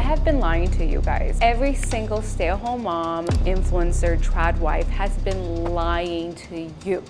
have been lying to you guys. Every single stay-at-home mom, influencer, trad wife has been lying to you.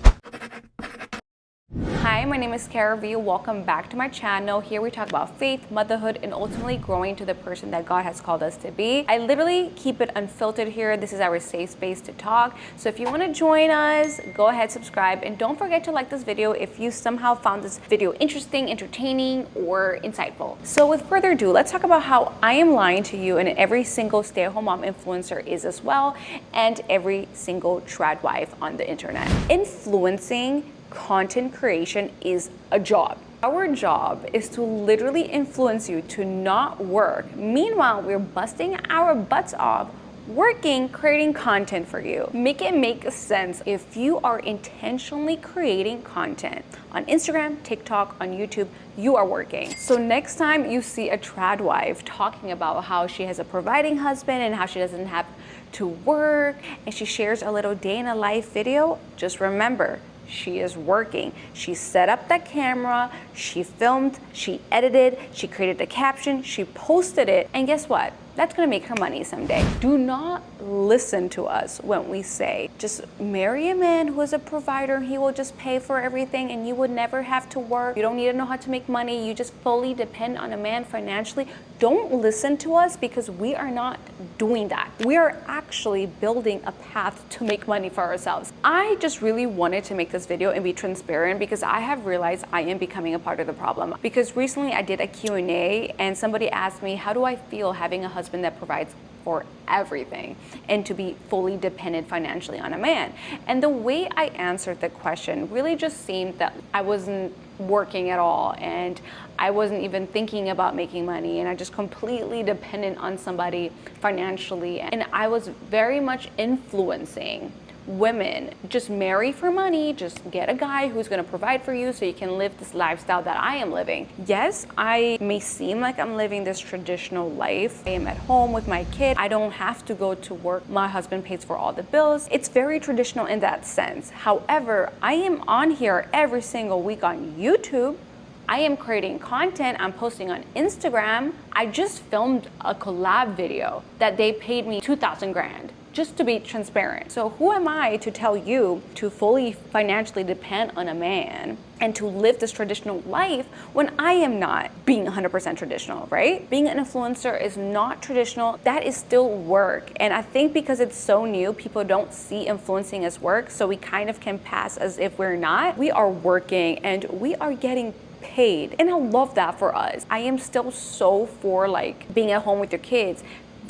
Hi, my name is Caro, Viee. Welcome back to my channel. Here we talk about faith, motherhood, and ultimately growing to the person that God has called us to be. I literally keep it unfiltered here. This is our safe space to talk. So if you want to join us, go ahead, subscribe, and don't forget to like this video if you somehow found this video interesting, entertaining, or insightful. So with further ado, let's talk about how I am lying to you, and every single stay-at-home mom influencer is as well, and every single trad wife on the internet. Influencing content creation is a job. Our job is to literally influence you to not work. Meanwhile, we're busting our butts off working, creating content for you. Make it make sense. If you are intentionally creating content on Instagram, TikTok, on YouTube, you are working. So next time you see a trad wife talking about how she has a providing husband and how she doesn't have to work, and she shares a little day in a life video, just remember, she is working. She set up that camera, she filmed, she edited, she created the caption, she posted it, and guess what? That's gonna make her money someday. Do not listen to us when we say, just marry a man who is a provider, he will just pay for everything and you would never have to work. You don't need to know how to make money, you just fully depend on a man financially. Don't listen to us, because we are not doing that. We are actually building a path to make money for ourselves. I just really wanted to make this video and be transparent, because I have realized I am becoming a part of the problem. Because recently I did a Q&A and somebody asked me, how do I feel having a husband that provides for everything and to be fully dependent financially on a man? And the way I answered the question really just seemed that I wasn't working at all and I wasn't even thinking about making money, and I just completely dependent on somebody financially, and I was very much influencing women. Just marry for money, just get a guy who's gonna provide for you so you can live this lifestyle that I am living. Yes, I may seem like I'm living this traditional life. I am at home with my kid. I don't have to go to work. My husband pays for all the bills. It's very traditional in that sense. However, I am on here every single week on YouTube. I am creating content, I'm posting on Instagram. I just filmed a collab video that they paid me 2,000 grand. Just to be transparent. So who am I to tell you to fully financially depend on a man and to live this traditional life when I am not being 100% traditional, right? Being an influencer is not traditional. That is still work. And I think because it's so new, people don't see influencing as work, so we kind of can pass as if we're not. We are working and we are getting paid. And I love that for us. I am still so for like being at home with your kids,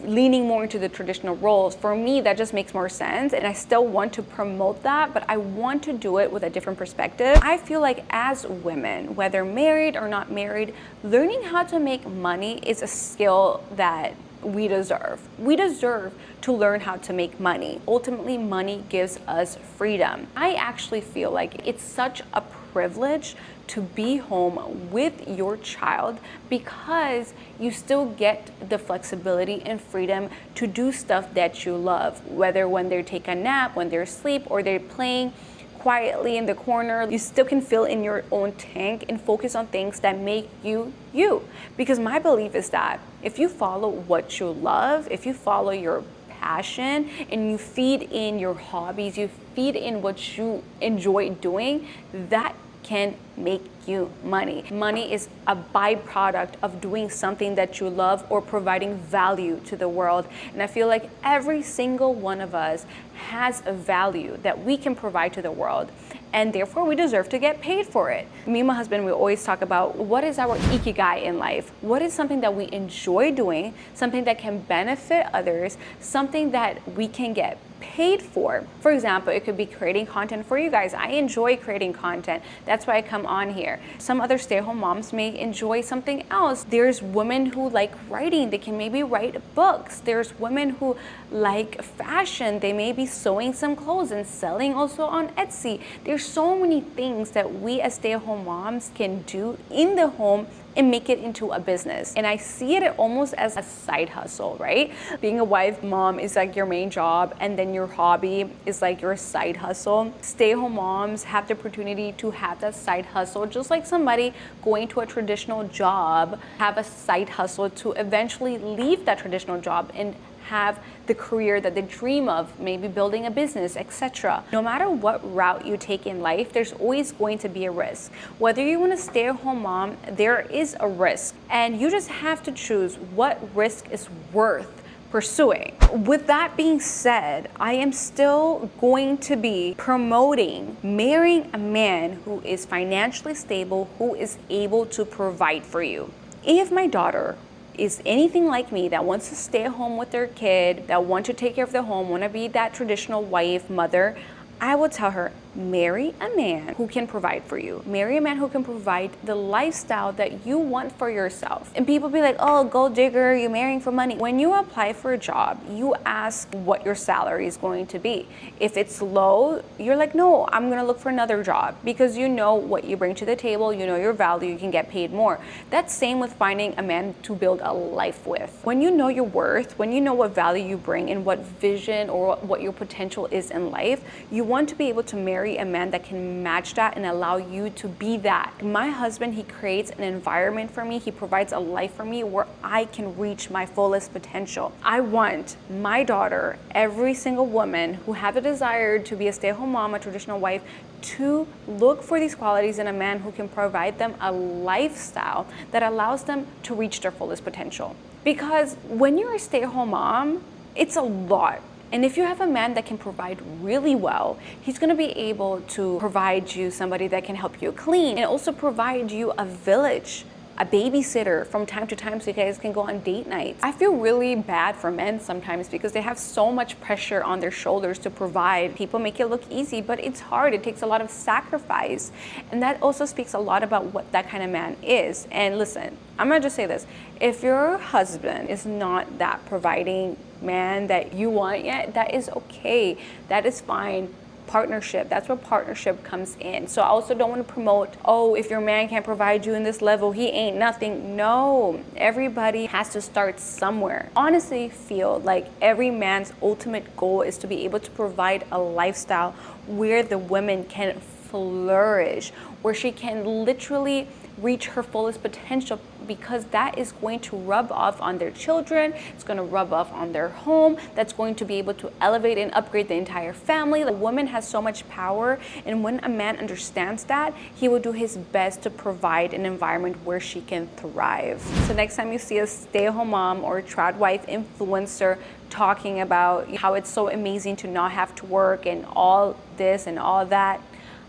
leaning more into the traditional roles. For me, that just makes more sense, and I still want to promote that, but I want to do it with a different perspective. I feel like as women, whether married or not married, learning how to make money is a skill that we deserve. We deserve to learn how to make money. Ultimately, money gives us freedom. I actually feel like it's such a privilege to be home with your child, because you still get the flexibility and freedom to do stuff that you love, whether when they take a nap, when they're asleep, or they're playing quietly in the corner. You still can fill in your own tank and focus on things that make you you. Because my belief is that if you follow what you love, if you follow your passion and you feed in your hobbies, you feed in what you enjoy doing, that can make you money. Money is a byproduct of doing something that you love or providing value to the world. And I feel like every single one of us has a value that we can provide to the world, and therefore we deserve to get paid for it. Me and my husband, we always talk about what is our ikigai in life. What is something that we enjoy doing, something that can benefit others, something that we can get paid for. For example, it could be creating content for you guys. I enjoy creating content. That's why I come on here. Some other stay-at-home moms may enjoy something else. There's women who like writing. They can maybe write books. There's women who like fashion. They may be sewing some clothes and selling also on Etsy. There's so many things that we as stay-at-home moms can do in the home and make it into a business. And I see it almost as a side hustle, right? Being a wife, mom is like your main job, and then your hobby is like your side hustle. Stay-at-home moms have the opportunity to have that side hustle, just like somebody going to a traditional job, have a side hustle to eventually leave that traditional job and have the career that they dream of, maybe building a business, etc. No matter what route you take in life, there's always going to be a risk. Whether you want to stay at home mom, there is a risk, and you just have to choose what risk is worth pursuing. With that being said, I am still going to be promoting marrying a man who is financially stable, who is able to provide for you. If my daughter is anything like me, that wants to stay at home with their kid, that want to take care of the home, want to be that traditional wife, mother, I will tell her, marry a man who can provide for you. Marry a man who can provide the lifestyle that you want for yourself. And people be like, oh, gold digger, you're marrying for money. When you apply for a job, you ask what your salary is going to be. If it's low, you're like, no, I'm gonna look for another job, because you know what you bring to the table, you know your value, you can get paid more. That's same with finding a man to build a life with. When you know your worth, when you know what value you bring and what vision or what your potential is in life, you want to be able to marry a man that can match that and allow you to be that. My husband, he creates an environment for me, he provides a life for me where I can reach my fullest potential. I want my daughter, every single woman who has a desire to be a stay-at-home mom, a traditional wife, to look for these qualities in a man who can provide them a lifestyle that allows them to reach their fullest potential. Because when you're a stay-at-home mom, it's a lot. And if you have a man that can provide really well, he's gonna be able to provide you somebody that can help you clean and also provide you a village, a babysitter from time to time so you guys can go on date nights. I feel really bad for men sometimes because they have so much pressure on their shoulders to provide. People make it look easy, but it's hard. It takes a lot of sacrifice. And that also speaks a lot about what that kind of man is. And listen, I'm gonna just say this. If your husband is not that providing man that you want yet, that is okay. That is fine. Partnership, that's where partnership comes in. So I also don't want to promote, oh, if your man can't provide you in this level, he ain't nothing. No, everybody has to start somewhere. Honestly, feel like every man's ultimate goal is to be able to provide a lifestyle where the woman can flourish, where she can literally reach her fullest potential, because that is going to rub off on their children, it's going to rub off on their home, that's going to be able to elevate and upgrade the entire family. The woman has so much power, and when a man understands that, he will do his best to provide an environment where she can thrive. So next time you see a stay-at-home mom or a trad wife influencer talking about how it's so amazing to not have to work and all this and all that,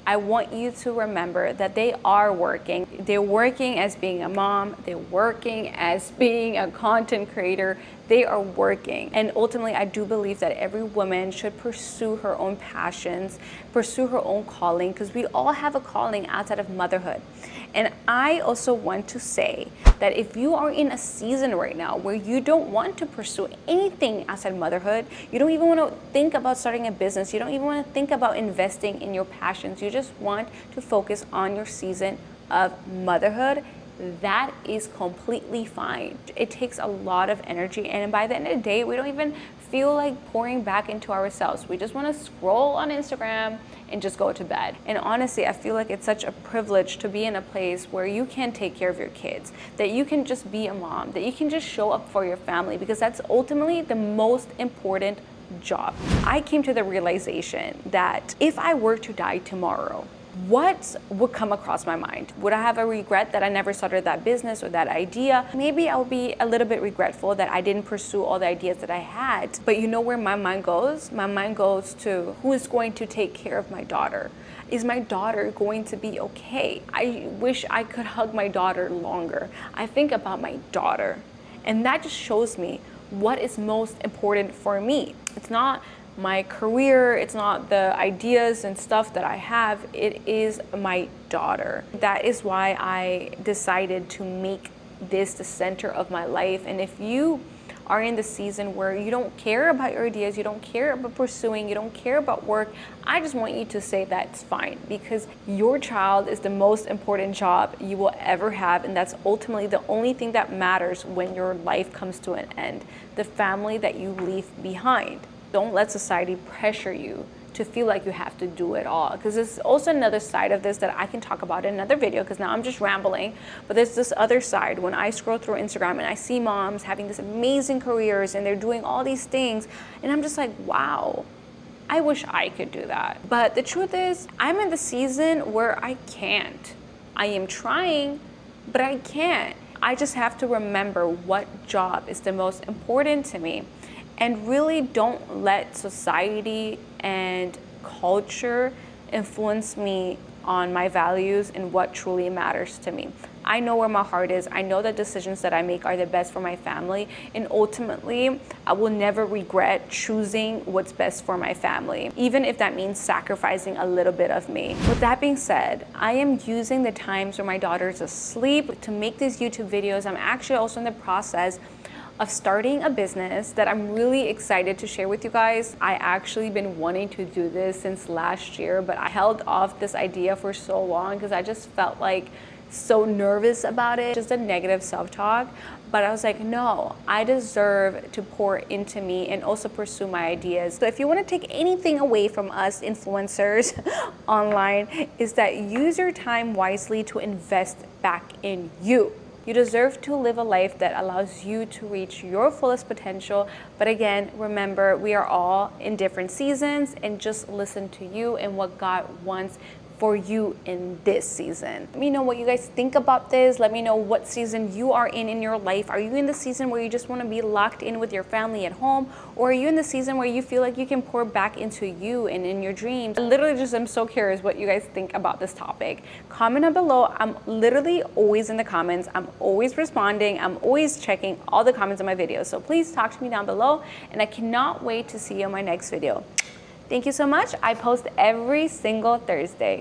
I want you to remember that they are working. They're working as being a mom, they're working as being a content creator, they are working. And ultimately, I do believe that every woman should pursue her own passions, pursue her own calling, because we all have a calling outside of motherhood. And I also want to say that if you are in a season right now where you don't want to pursue anything outside motherhood, you don't even want to think about starting a business, you don't even want to think about investing in your passions, you just want to focus on your season of motherhood, that is completely fine. It takes a lot of energy, and by the end of the day, we don't even feel like pouring back into ourselves. We just want to scroll on Instagram and just go to bed. And honestly, I feel like it's such a privilege to be in a place where you can take care of your kids, that you can just be a mom, that you can just show up for your family, because that's ultimately the most important job. I came to the realization that if I were to die tomorrow, what would come across my mind? Would I have a regret that I never started that business or that idea? Maybe I'll be a little bit regretful that I didn't pursue all the ideas that I had. But you know where my mind goes? My mind goes to, who is going to take care of my daughter? Is my daughter going to be okay? I wish I could hug my daughter longer. I think about my daughter, and that just shows me what is most important for me. It's not my career, it's not the ideas and stuff that I have, it is my daughter. That is why I decided to make this the center of my life. And if you are in the season where you don't care about your ideas, you don't care about pursuing, you don't care about work, I just want you to say that's fine, because your child is the most important job you will ever have, and that's ultimately the only thing that matters when your life comes to an end, the family that you leave behind. Don't let society pressure you to feel like you have to do it all, because there's also another side of this that I can talk about in another video, because now I'm just rambling, but there's this other side. When I scroll through Instagram and I see moms having these amazing careers and they're doing all these things, and I'm just like, wow, I wish I could do that. But the truth is, I'm in the season where I can't. I am trying, but I can't. I just have to remember what job is the most important to me, and really don't let society and culture influence me on my values and what truly matters to me. I know where my heart is. I know the decisions that I make are the best for my family, and ultimately, I will never regret choosing what's best for my family, even if that means sacrificing a little bit of me. With that being said, I am using the times where my daughter's asleep to make these YouTube videos. I'm actually also in the process of starting a business that I'm really excited to share with you guys. I actually been wanting to do this since last year, but I held off this idea for so long because I just felt like so nervous about it, just a negative self-talk. But I was like, no, I deserve to pour into me and also pursue my ideas. So if you want to take anything away from us influencers online, is that use your time wisely to invest back in you. You deserve to live a life that allows you to reach your fullest potential. But again, remember, we are all in different seasons, and just listen to you and what God wants for you in this season. Let me know what you guys think about this. Let me know what season you are in your life. Are you in the season where you just want to be locked in with your family at home? Or are you in the season where you feel like you can pour back into you and in your dreams? I literally just am so curious what you guys think about this topic. Comment down below. I'm literally always in the comments. I'm always responding. I'm always checking all the comments on my videos. So please talk to me down below, and I cannot wait to see you in my next video. Thank you so much. I post every single Thursday.